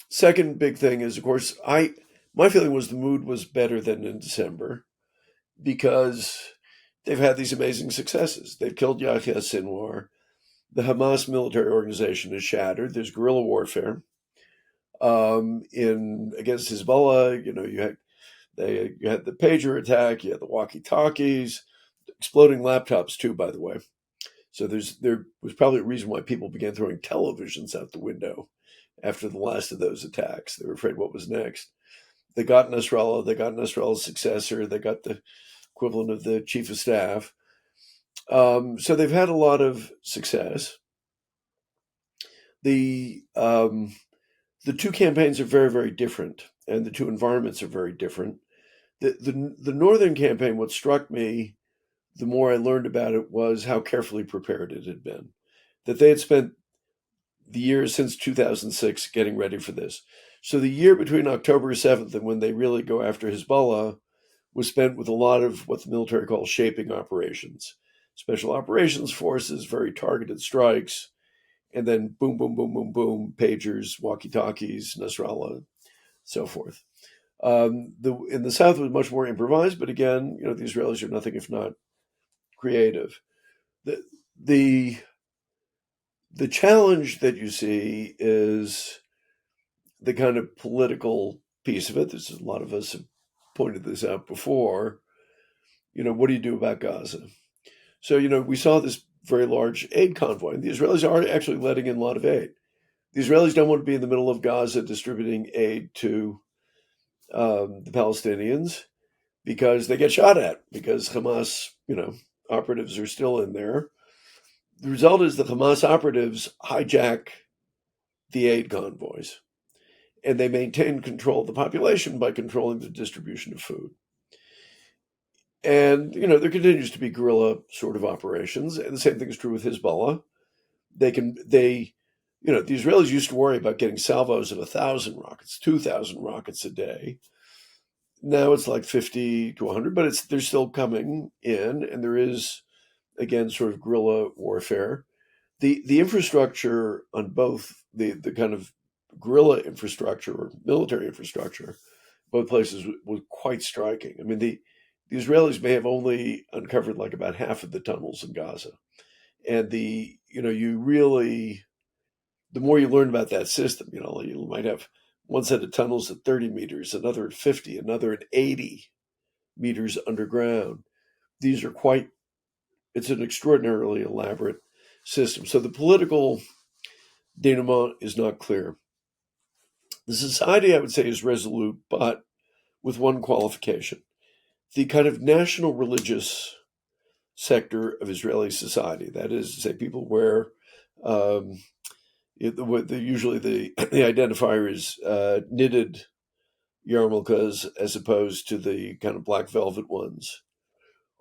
Second big thing is, of course, my feeling was the mood was better than in December because they've had these amazing successes. They've killed Yahya Sinwar. The Hamas military organization is shattered. There's guerrilla warfare against Hezbollah. You had the pager attack. You had the walkie-talkies, exploding laptops too, by the way. So there was probably a reason why people began throwing televisions out the window after the last of those attacks. They were afraid what was next. They got Nasrallah. They got Nasrallah's successor. They got the equivalent of the chief of staff. So they've had a lot of success. The two campaigns are very, very different, and the two environments are very different. The northern campaign, what struck me, the more I learned about it, was how carefully prepared it had been. That they had spent the years since 2006 getting ready for this. So the year between October 7th and when they really go after Hezbollah was spent with a lot of what the military calls shaping operations. Special operations forces, very targeted strikes, and then boom, boom, boom, boom, boom, pagers, walkie-talkies, Nasrallah, so forth. In the South, it was much more improvised, but again, the Israelis are nothing if not creative. The challenge that you see is the kind of political piece of it. There's a lot of us have pointed this out before. What do you do about Gaza? So, we saw this very large aid convoy, and the Israelis are actually letting in a lot of aid. The Israelis don't want to be in the middle of Gaza distributing aid to the Palestinians because they get shot at, because Hamas, operatives are still in there. The result is the Hamas operatives hijack the aid convoys, and they maintain control of the population by controlling the distribution of food. And, there continues to be guerrilla sort of operations, and the same thing is true with Hezbollah. The Israelis used to worry about getting salvos of 1,000 rockets, 2,000 rockets a day. Now it's like 50 to 100, but they're still coming in, and there is, again, sort of guerrilla warfare. The infrastructure on both the kind of guerrilla infrastructure or military infrastructure, both places was quite striking. I mean, the Israelis may have only uncovered like about half of the tunnels in Gaza, and the more you learn about that system, you might have one set of tunnels at 30 meters, another at 50, another at 80 meters underground. It's an extraordinarily elaborate system. So the political denouement is not clear. The society, I would say, is resolute, but with one qualification. The kind of national religious sector of Israeli society, that is to say, people wear, usually the identifier is knitted yarmulkes as opposed to the kind of black velvet ones,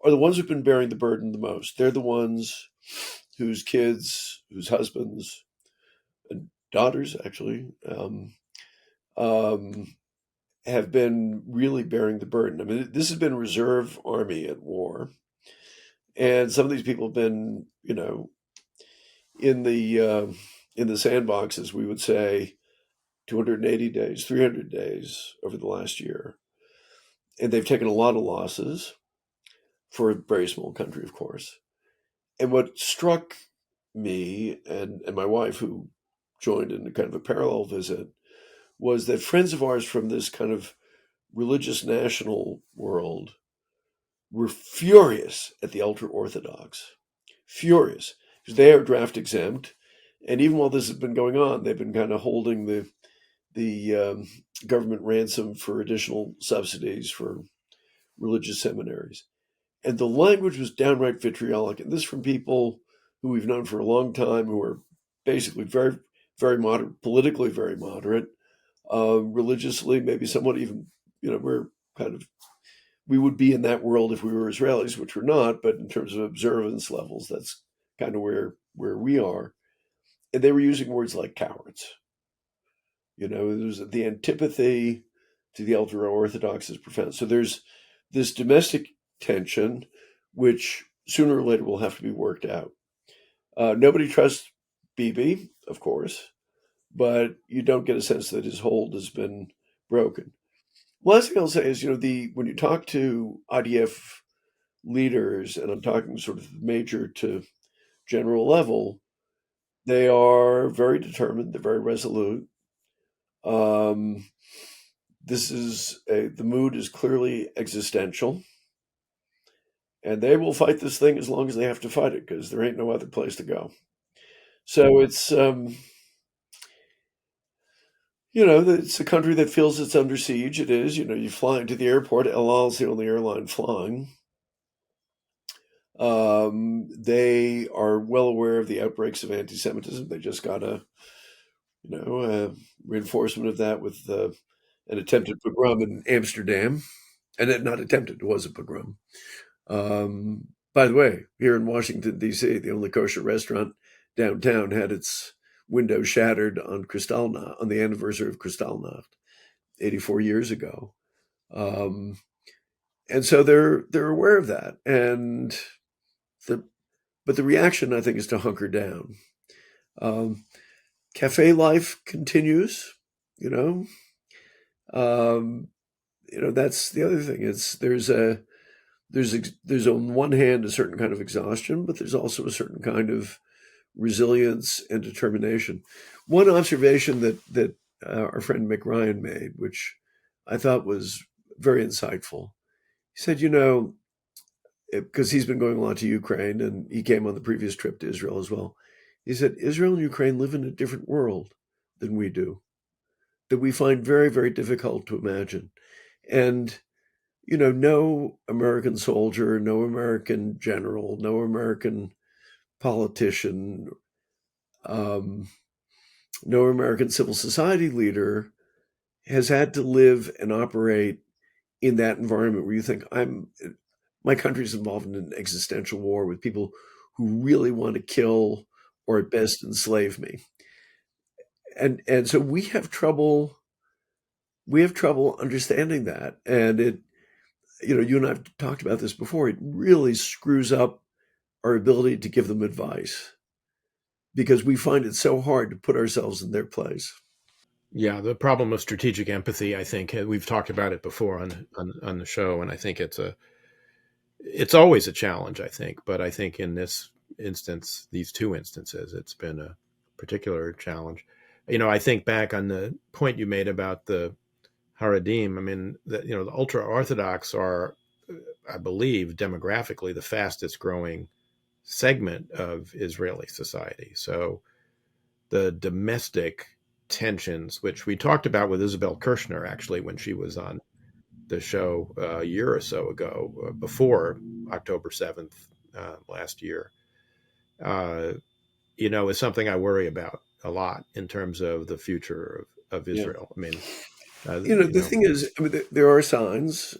are the ones who've been bearing the burden the most. They're the ones whose kids, whose husbands, and daughters actually, have been really bearing the burden. I mean, this has been a reserve army at war, and some of these people have been, in the in the sandbox, as we would say, 280 days, 300 days over the last year. And they've taken a lot of losses for a very small country, of course. And what struck me and my wife, who joined in a kind of a parallel visit, was that friends of ours from this kind of religious national world were furious at the ultra orthodox, furious, because they are draft exempt. And even while this has been going on, they've been kind of holding the government ransom for additional subsidies for religious seminaries. And the language was downright vitriolic. And this from people who we've known for a long time, who are basically very, very moderate, politically very moderate, religiously, maybe somewhat even, we're kind of, we would be in that world if we were Israelis, which we're not, but in terms of observance levels, that's kind of where we are. And they were using words like cowards. There's the antipathy to the ultra orthodox is profound. So there's this domestic tension, which sooner or later will have to be worked out. Nobody trusts Bibi, of course, but you don't get a sense that his hold has been broken. Last thing I'll say is, when you talk to IDF leaders, and I'm talking sort of major to general level, they are very determined. They're very resolute. The mood is clearly existential, and they will fight this thing as long as they have to fight it, because there ain't no other place to go. So it's it's a country that feels it's under siege. It is. You fly into the airport. El Al's the only airline flying. They are well aware of the outbreaks of anti-Semitism. They just got a reinforcement of that with an attempted pogrom in Amsterdam. And it not attempted, it was a pogrom. By the way, here in Washington, D.C., the only kosher restaurant downtown had its window shattered on Kristallnacht, on the anniversary of Kristallnacht, 84 years ago. And so they're aware of that. But the reaction, I think, is to hunker down. Cafe life continues, that's the other thing. There's on one hand a certain kind of exhaustion, but there's also a certain kind of resilience and determination. One observation that our friend Mick Ryan made, which I thought was very insightful, he said, because he's been going a lot to Ukraine, and he came on the previous trip to Israel as well. He said, Israel and Ukraine live in a different world than we do, that we find very, very difficult to imagine. And, no American soldier, no American general, no American politician, no American civil society leader has had to live and operate in that environment where you think, my country's involved in an existential war with people who really want to kill or at best enslave me. And so we have trouble understanding that. And it, you and I've talked about this before, it really screws up our ability to give them advice, because we find it so hard to put ourselves in their place. Yeah, the problem of strategic empathy, I think, we've talked about it before on the show, and I think it's always a challenge, I think. But I think in this instance, these two instances, it's been a particular challenge. I think back on the point you made about the Haredim. I mean, the ultra orthodox are, I believe, demographically the fastest growing segment of Israeli society. So the domestic tensions, which we talked about with Isabel Kirshner, actually, when she was on the show a year or so ago, before October 7th last year, is something I worry about a lot in terms of the future of Yeah. Israel. I mean, the thing is, there are signs.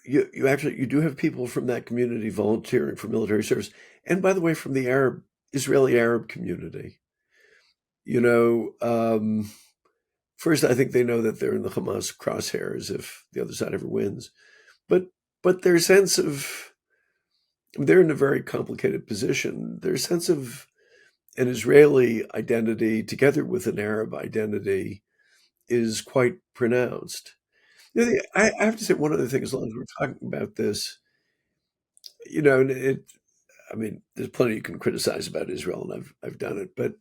You do have people from that community volunteering for military service, and by the way, from the Israeli Arab community. First, I think they know that they're in the Hamas crosshairs if the other side ever wins, but their sense of they're in a very complicated position. Their sense of an Israeli identity together with an Arab identity is quite pronounced. I have to say one other thing, as long as we're talking about this, and I mean, there's plenty you can criticize about Israel, and I've done it, but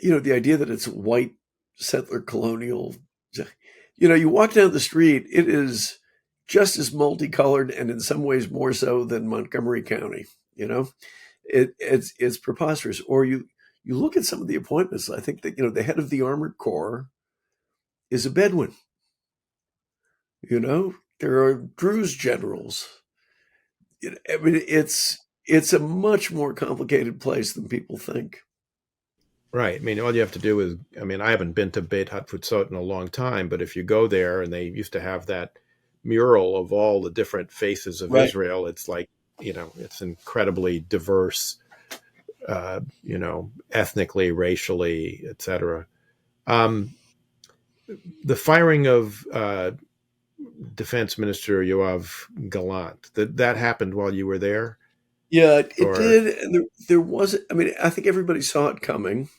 the idea that it's white settler colonial, you walk down the street, it is just as multicolored, and in some ways more so than Montgomery County. It's preposterous. Or you look at some of the appointments. I think that the head of the Armored Corps is a Bedouin. There are Druze generals. I mean, it's a much more complicated place than people think. Right. I mean, all you have to do is, I mean, I haven't been to Beit Hatfutzot in a long time, but if you go there, and they used to have that mural of all the different faces of Right. Israel, it's like, it's incredibly diverse, ethnically, racially, etc. Um, the firing of Defense Minister Yoav Galant, that happened while you were there, Yeah, it or did, and there wasn't. I mean, I think everybody saw it coming.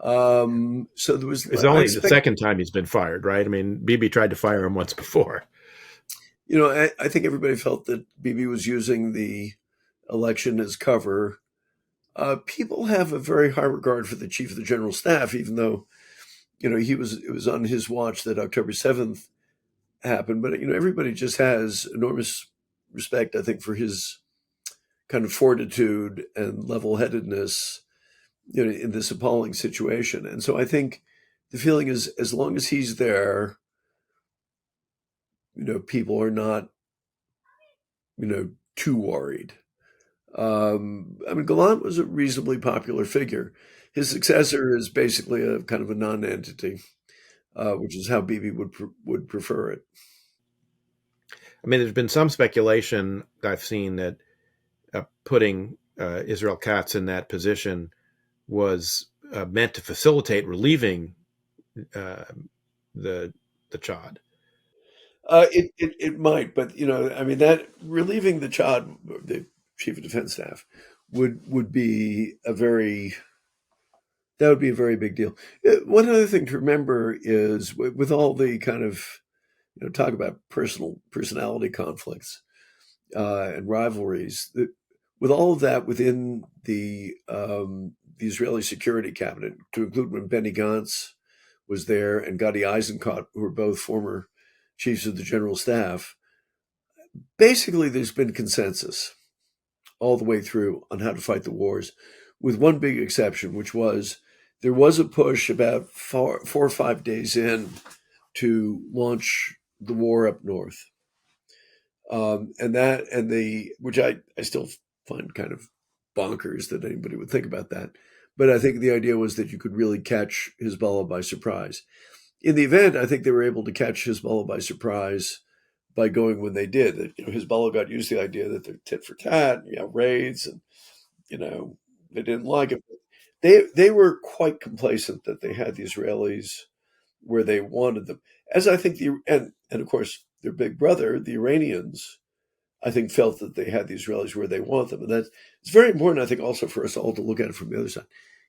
So there was. it's I only the expect. second time he's been fired, right? I mean, Bibi tried to fire him once before. I think everybody felt that Bibi was using the election as cover. People have a very high regard for the chief of the general staff, even though it was on his watch that October 7th happened. But everybody just has enormous respect, I think, for his kind of fortitude and level-headedness, in this appalling situation. And so I think the feeling is, as long as he's there, people are not, too worried. I mean, Galant was a reasonably popular figure. His successor is basically a kind of a non-entity, which is how Bibi would prefer it. I mean, there's been some speculation I've seen that putting Israel Katz in that position was meant to facilitate relieving uh, the Chad. It might, but I mean, that relieving the Chad, the chief of defense staff, would be a very that would be a very big deal. One other thing to remember is with all the kind of talk about personality conflicts and rivalries, that with all of that within the Israeli Security Cabinet, to include when Benny Gantz was there and Gadi Eisenkot, who were both former chiefs of the general staff, basically there's been consensus all the way through on how to fight the wars, with one big exception, which was there was a push about 4 or 5 days in to launch the war up north. Which I still find kind of bonkers that anybody would think about that. But I think the idea was that you could really catch Hezbollah by surprise. In the event, I think they were able to catch Hezbollah by surprise by going when they did. That Hezbollah got used to the idea that they're tit for tat, raids, and they didn't like it. They were quite complacent that they had the Israelis where they wanted them. As I think and of course their big brother, the Iranians, I think felt that they had the Israelis where they want them. And that's it's very important, I think, also for us all to look at it from the other side.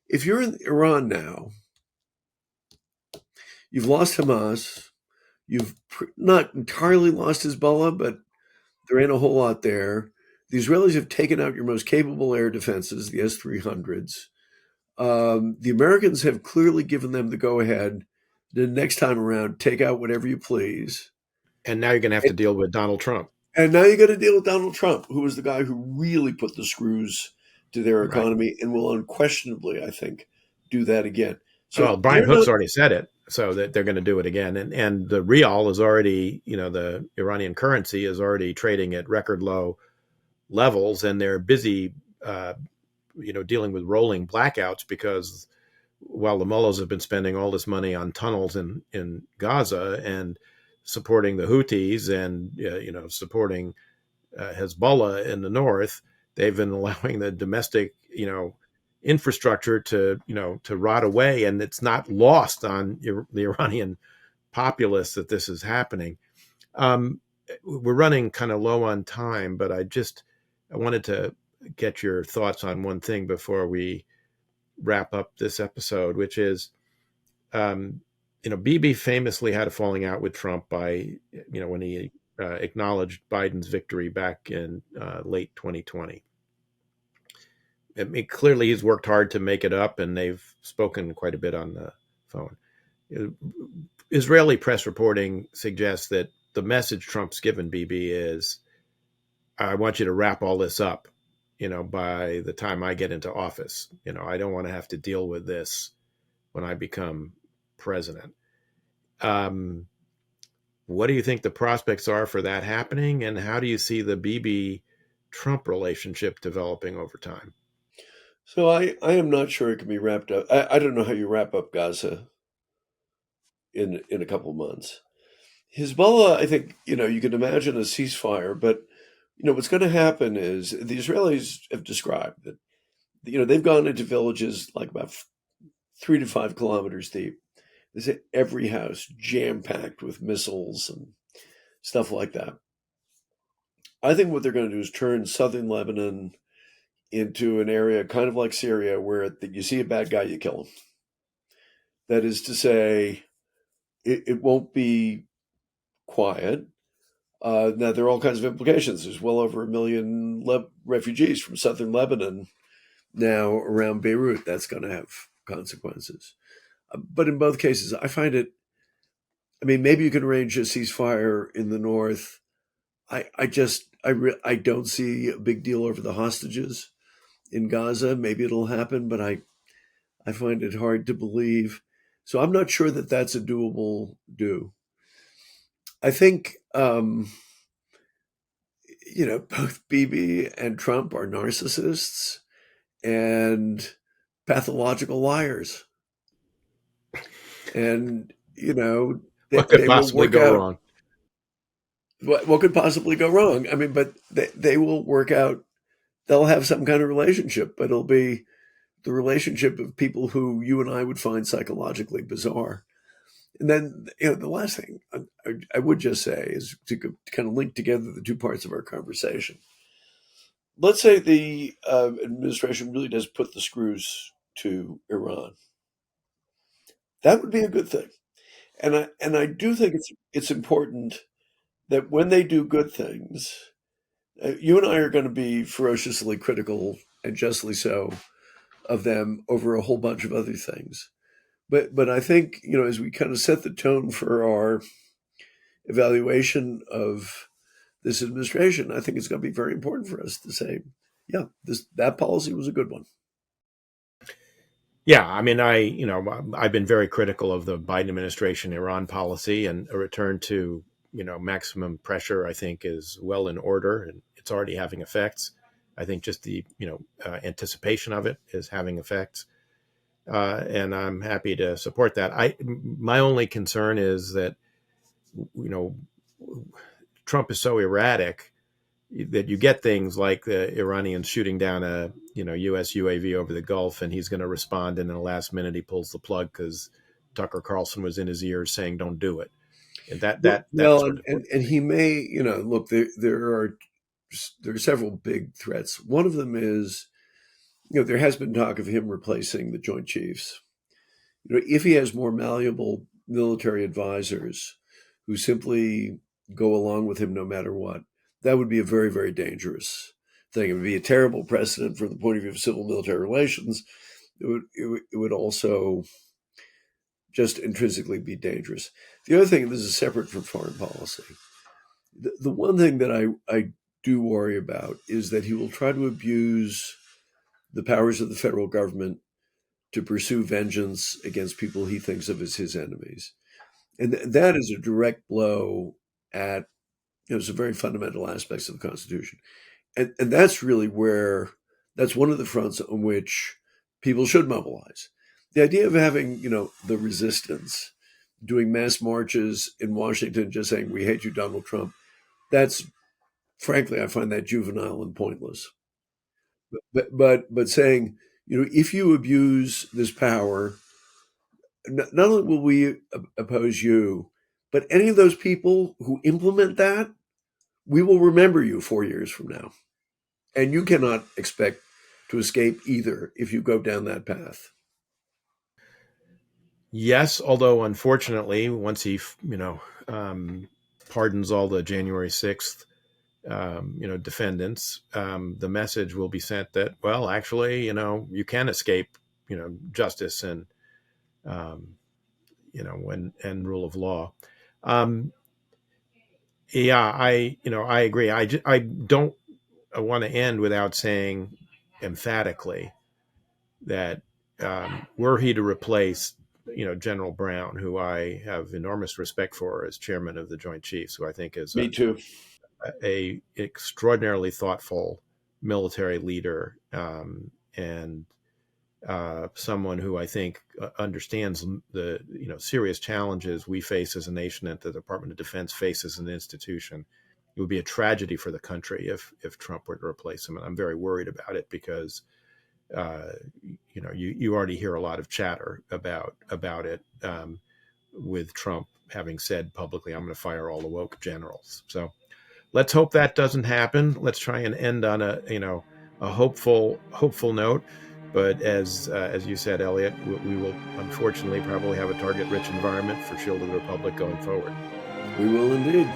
If you're in Iran now, you've lost Hamas, you've not entirely lost Hezbollah, but there ain't a whole lot there. The Israelis have taken out your most capable air defenses, the S-300s. The Americans have clearly given them the go-ahead. The next time around, take out whatever you please. And now you're going to have to deal with Donald Trump. And now you got to deal with Donald Trump, who was the guy who really put the screws to their Right. economy and will unquestionably, I think, do that again. So Well, Brian they're Hook's not already said it, so that they're going to do it again. And the rial is already, the Iranian currency is already trading at record low levels, and they're busy, dealing with rolling blackouts because while the mullahs have been spending all this money on tunnels in Gaza and supporting the Houthis and supporting Hezbollah in the north, they've been allowing the domestic infrastructure to rot away, and it's not lost on the Iranian populace that this is happening. We're running kind of low on time, but I I wanted to get your thoughts on one thing before we wrap up this episode, which is, um, Bibi famously had a falling out with Trump when he acknowledged Biden's victory back in late 2020. I mean, clearly he's worked hard to make it up, and they've spoken quite a bit on the phone. Israeli press reporting suggests that the message Trump's given Bibi is, I want you to wrap all this up, by the time I get into office. I don't want to have to deal with this when I become president. What do you think the prospects are for that happening? And how do you see the Bibi Trump relationship developing over time? So I am not sure it can be wrapped up. I don't know how you wrap up Gaza in a couple of months. Hezbollah, I think, you can imagine a ceasefire, but what's going to happen is the Israelis have described that, they've gone into villages like about 3 to 5 kilometers deep. They say every house jam packed with missiles and stuff like that. I think what they're going to do is turn southern Lebanon into an area kind of like Syria, where you see a bad guy, you kill him. That is to say, it won't be quiet. Now, there are all kinds of implications. There's well over 1 million refugees from southern Lebanon now around Beirut. That's going to have consequences. But in both cases, I find it, maybe you can arrange a ceasefire in the north. I don't see a big deal over the hostages in Gaza. Maybe it'll happen, but I find it hard to believe. So I'm not sure that that's a doable do. I think, both Bibi and Trump are narcissists and pathological liars. And, What could they will possibly work go out wrong? what could possibly go wrong. But they will work out, they'll have some kind of relationship, but it'll be the relationship of people who you and I would find psychologically bizarre. And then, the last thing I would just say is to kind of link together the two parts of our conversation. Let's say the administration really does put the screws to Iran. That would be a good thing. And I do think it's important that when they do good things, you and I are going to be ferociously critical, and justly so, of them over a whole bunch of other things. But I think, as we kind of set the tone for our evaluation of this administration, I think it's going to be very important for us to say, yeah, that policy was a good one. Yeah, I mean, I've been very critical of the Biden administration Iran policy, and a return to, maximum pressure, I think, is well in order, and it's already having effects. I think just the, anticipation of it is having effects. And I'm happy to support that. My only concern is that, you know, Trump is so erratic that you get things like the Iranians shooting down a U.S. UAV over the Gulf, and he's going to respond, and in the last minute he pulls the plug because Tucker Carlson was in his ears saying, "Don't do it." And that Well, sort of. and he may, look, there are several big threats. One of them is, there has been talk of him replacing the Joint Chiefs. If he has more malleable military advisors who simply go along with him no matter what, that would be a very, very dangerous thing. It would be a terrible precedent from the point of view of civil-military relations. It would also just intrinsically be dangerous. The other thing, this is separate from foreign policy. The one thing that I do worry about is that he will try to abuse the powers of the federal government to pursue vengeance against people he thinks of as his enemies. And that is a direct blow at some very fundamental aspects of the Constitution. And that's really that's one of the fronts on which people should mobilize. The idea of having, the resistance doing mass marches in Washington just saying, "We hate you, Donald Trump," that's, frankly, I find that juvenile and pointless. But saying, if you abuse this power, not only will we oppose you, but any of those people who implement that, we will remember you 4 years from now. And you cannot expect to escape either if you go down that path. Yes, although unfortunately, once he, pardons all the January 6th, defendants, the message will be sent that, well, actually, you can escape, justice and, and rule of law. Um, yeah, I agree. I don't want to end without saying emphatically that were he to replace, General Brown, who I have enormous respect for as chairman of the Joint Chiefs, who I think is Me too. a extraordinarily thoughtful military leader, and someone who I think understands the serious challenges we face as a nation and the Department of Defense faces as an institution. It would be a tragedy for the country if Trump were to replace him, and I'm very worried about it because uh, you already hear a lot of chatter about it, with Trump having said publicly, "I'm going to fire all the woke generals." So let's hope that doesn't happen. Let's try and end on a hopeful note. But as you said, Elliot, we will unfortunately probably have a target-rich environment for Shield of the Republic going forward. We will indeed.